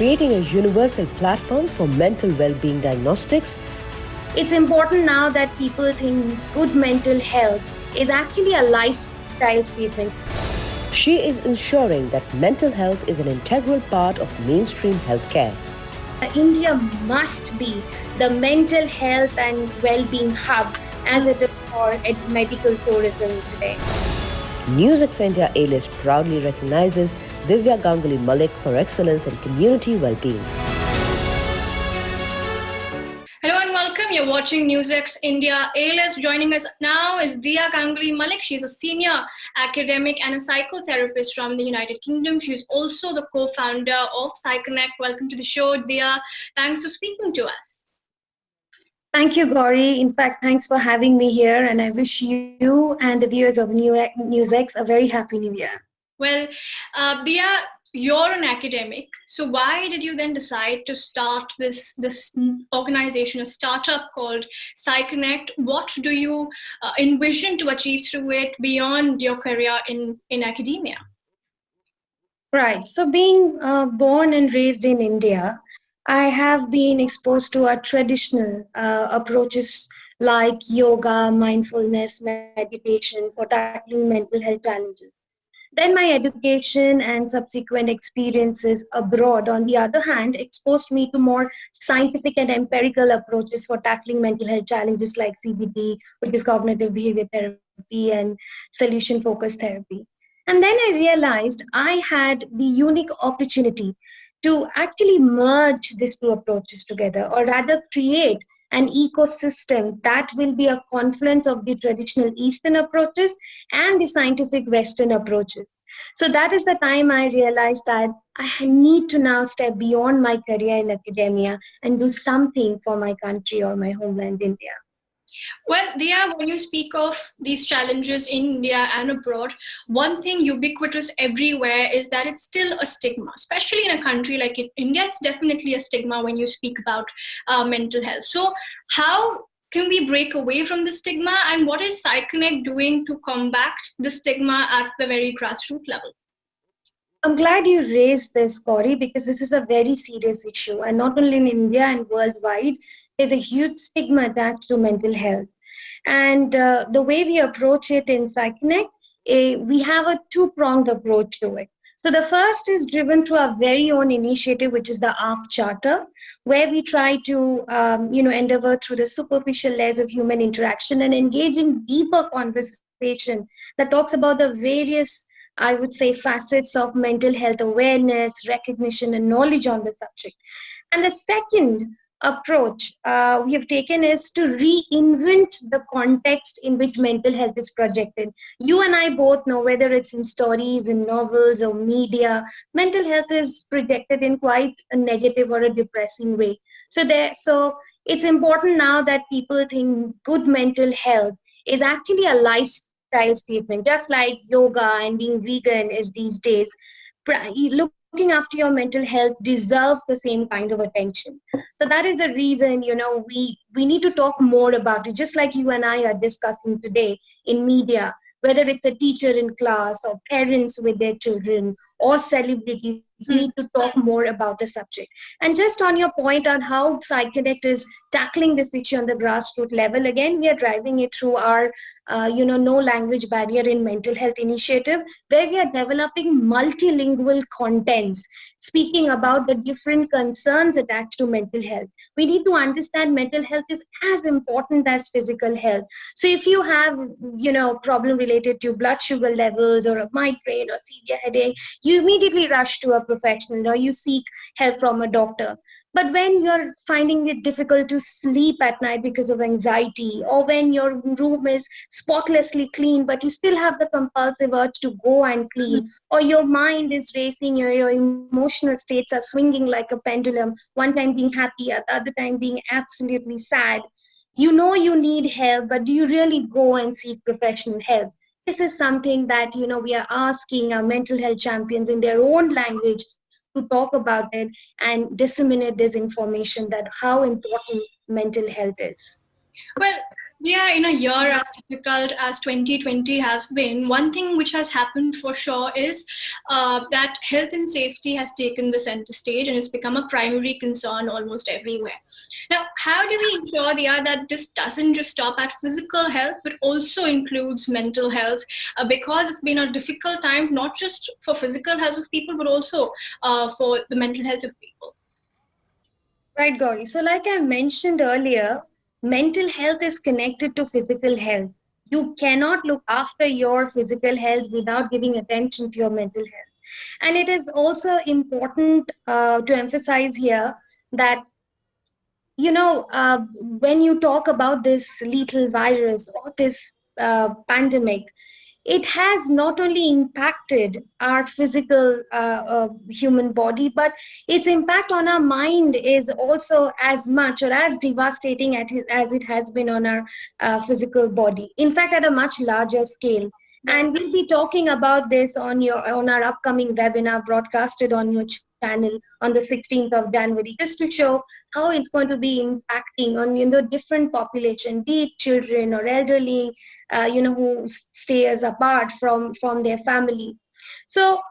creating a universal platform for mental well-being diagnostics. It's important now that people think good mental health is actually a lifestyle statement. She is ensuring that mental health is an integral part of mainstream healthcare. India must be the mental health and well-being hub as it is for medical tourism today. NewsX India A-List proudly recognizes Diya Ganguly Mallick for excellence in community well-being. Hello and welcome. You're watching NewsX India A-List. Joining us now is Diya Ganguly Mallick. She's a senior academic and a psychotherapist from the United Kingdom. She's also the co-founder of Psychonnect. Welcome to the show, Diya. Thanks for speaking to us. Thank you, Gauri. In fact, thanks for having me here, and I wish you and the viewers of NewsX a very happy New Year. Well, Diya, you're an academic, so why did you then decide to start this organization, a startup called Psychonnect? What do you envision to achieve through it beyond your career in academia? Right. So, being born and raised in India, I have been exposed to our traditional approaches like yoga, mindfulness, meditation for tackling mental health challenges. Then my education and subsequent experiences abroad, on the other hand, exposed me to more scientific and empirical approaches for tackling mental health challenges like CBT, which is cognitive behavior therapy, and solution focused therapy. And then I realized I had the unique opportunity to actually merge these two approaches together, or rather create an ecosystem that will be a confluence of the traditional Eastern approaches and the scientific Western approaches. So that is the time I realized that I need to now step beyond my career in academia and do something for my country or my homeland, India. Well, Diya, when you speak of these challenges in India and abroad, one thing ubiquitous everywhere is that it's still a stigma, especially in a country like India. It's definitely a stigma when you speak about mental health. So how can we break away from the stigma, and what is Psychonnect doing to combat the stigma at the very grassroots level? I'm glad you raised this, Corey, because this is a very serious issue. And not only in India and worldwide, there's a huge stigma attached to mental health. And the way we approach it in Psychonnect, we have a two-pronged approach to it. So the first is driven through our very own initiative, which is the ARC Charter, where we try to endeavor through the superficial layers of human interaction and engage in deeper conversation that talks about the various, I would say, facets of mental health awareness, recognition, and knowledge on the subject. And the second approach we have taken is to reinvent the context in which mental health is projected. You and I both know, whether it's in stories, in novels, or media, mental health is projected in quite a negative or a depressing way. So it's important now that people think good mental health is actually a lifestyle statement, just like yoga and being vegan is these days. Looking after your mental health deserves the same kind of attention. So that is the reason, we need to talk more about it, just like you and I are discussing today in media, whether it's a teacher in class or parents with their children or celebrities need to talk more about the subject. And just on your point on how Psychonnect is tackling this issue on the grassroots level, again, we are driving it through our, no language barrier in mental health initiative, where we are developing multilingual contents speaking about the different concerns attached to mental health. We need to understand mental health is as important as physical health. So if you have, problem related to blood sugar levels or a migraine or severe headache, you immediately rush to a professional or you seek help from a doctor. But when you're finding it difficult to sleep at night because of anxiety, or when your room is spotlessly clean, but you still have the compulsive urge to go and clean, or your mind is racing, your emotional states are swinging like a pendulum, one time being happy, at the other time being absolutely sad, you know you need help, but do you really go and seek professional help? This is something that, we are asking our mental health champions in their own language to talk about it and disseminate this information that how important mental health is. Well, Yeah, in a year as difficult as 2020 has been, one thing which has happened for sure is that health and safety has taken the center stage and it's become a primary concern almost everywhere. Now, how do we ensure, Diya, that this doesn't just stop at physical health, but also includes mental health? Because it's been a difficult time, not just for physical health of people, but also for the mental health of people. Right, Gauri. So, like I mentioned earlier, mental health is connected to physical health. You cannot look after your physical health without giving attention to your mental health. And it is also important to emphasize here that, when you talk about this lethal virus or this pandemic, it has not only impacted our physical human body, but its impact on our mind is also as much or as devastating as it has been on our physical body. In fact, at a much larger scale. And we'll be talking about this on our upcoming webinar broadcasted on your channel on the 16th of January, just to show how it's going to be impacting on different population, be it children or elderly, who stays apart from their family. So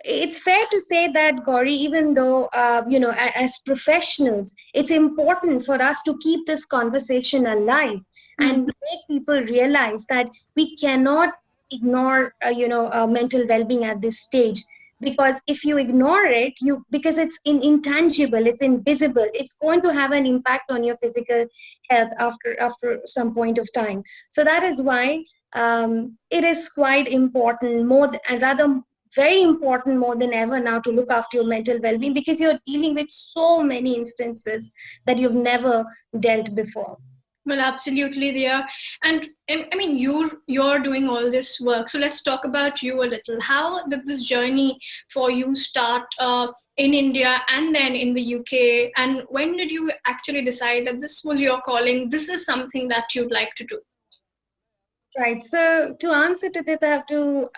it's fair to say that, Gauri, even though as professionals, it's important for us to keep this conversation alive and make people realize that we cannot ignore mental well-being at this stage, because if you ignore it, you because it's intangible, it's invisible, it's going to have an impact on your physical health after some point of time. So that is why it is quite important, and rather very important more than ever now, to look after your mental well-being, because you're dealing with so many instances that you've never dealt before. Well, absolutely, Dia. And I mean, you're doing all this work. So let's talk about you a little. How did this journey for you start in India and then in the UK? And when did you actually decide that this was your calling? This is something that you'd like to do? Right. So to answer to this, I have to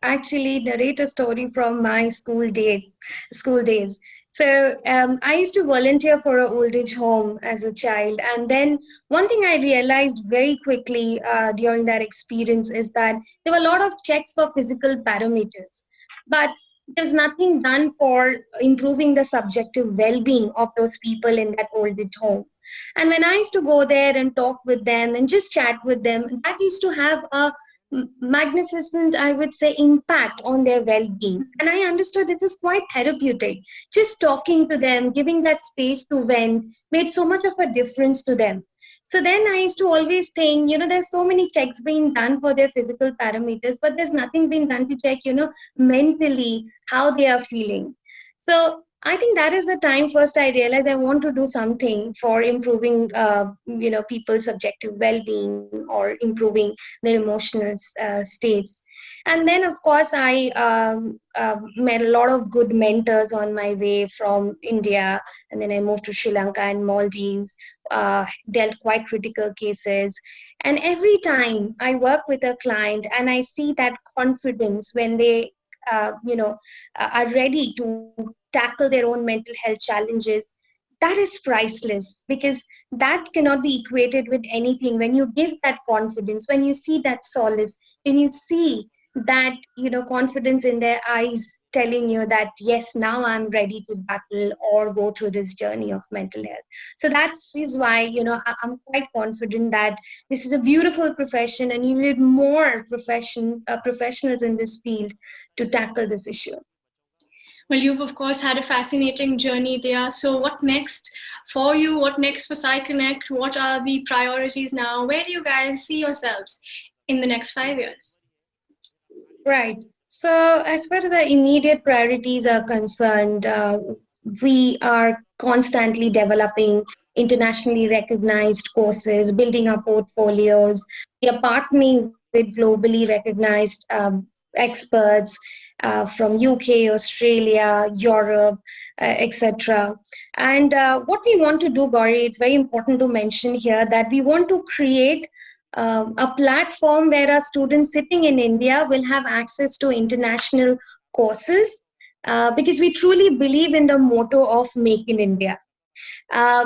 actually narrate a story from my school days. So I used to volunteer for an old age home as a child, and then one thing I realized very quickly during that experience is that there were a lot of checks for physical parameters, but there's nothing done for improving the subjective well-being of those people in that old age home. And when I used to go there and talk with them and just chat with them, that used to have a magnificent, I would say, impact on their well being. And I understood this is quite therapeutic. Just talking to them, giving that space to vent, made so much of a difference to them. So then I used to always think, there's so many checks being done for their physical parameters, but there's nothing being done to check, mentally how they are feeling. So I think that is the time first I realized I want to do something for improving, people's subjective well-being or improving their emotional states. And then, of course, I met a lot of good mentors on my way from India, and then I moved to Sri Lanka and Maldives, dealt quite critical cases. And every time I work with a client and I see that confidence when they are ready to tackle their own mental health challenges, that is priceless, because that cannot be equated with anything. When you give that confidence, when you see that solace, when you see that confidence in their eyes telling you that yes, now I'm ready to battle or go through this journey of mental health. So that is why I'm quite confident that this is a beautiful profession and you need more professionals in this field to tackle this issue. Well, you've of course had a fascinating journey there. So, what next for you? What next for Psychonnect? What are the priorities now? Where do you guys see yourselves in the next 5 years? Right. So, as far as the immediate priorities are concerned, we are constantly developing internationally recognized courses, building our portfolios. We are partnering with globally recognized experts from UK, Australia, Europe, etc. And what we want to do, Gauri, it's very important to mention here that we want to create a platform where our students sitting in India will have access to international courses, because we truly believe in the motto of Make in India.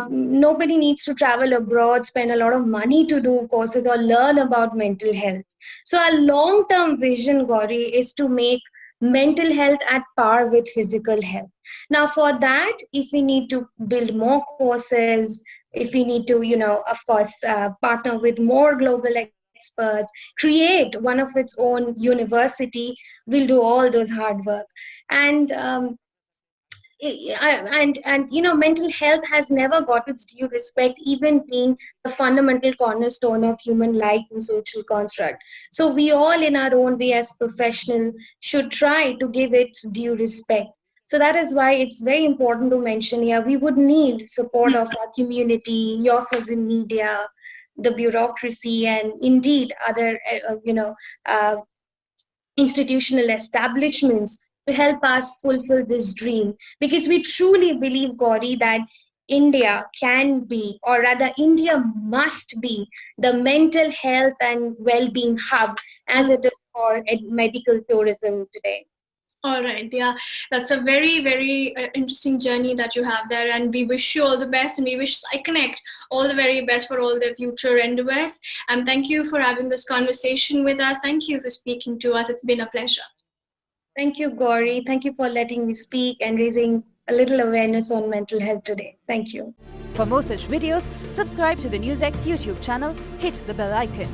Nobody needs to travel abroad, spend a lot of money to do courses or learn about mental health. So, our long term vision, Gauri, is to make mental health at par with physical health. Now, for that, if we need to build more courses, if we need to, of course, partner with more global experts, create one of its own university, we'll do all those hard work. And mental health has never got its due respect, even being the fundamental cornerstone of human life and social construct. So we all in our own way as professional should try to give its due respect. So that is why it's very important to mention here, we would need support of our community, yourselves in media, the bureaucracy, and indeed other uh, institutional establishments to help us fulfill this dream. Because we truly believe, Gauri, that India can be, or rather, India must be the mental health and well being hub as it is for medical tourism today. All right, yeah, that's a very, very interesting journey that you have there, and we wish you all the best, and we wish Psychonnect all the very best for all their future endeavors. And thank you for having this conversation with us. Thank you for speaking to us. It's been a pleasure. Thank you, Gauri. Thank you for letting me speak and raising a little awareness on mental health today. Thank you. For more such videos, subscribe to the NewsX YouTube channel, hit the bell icon.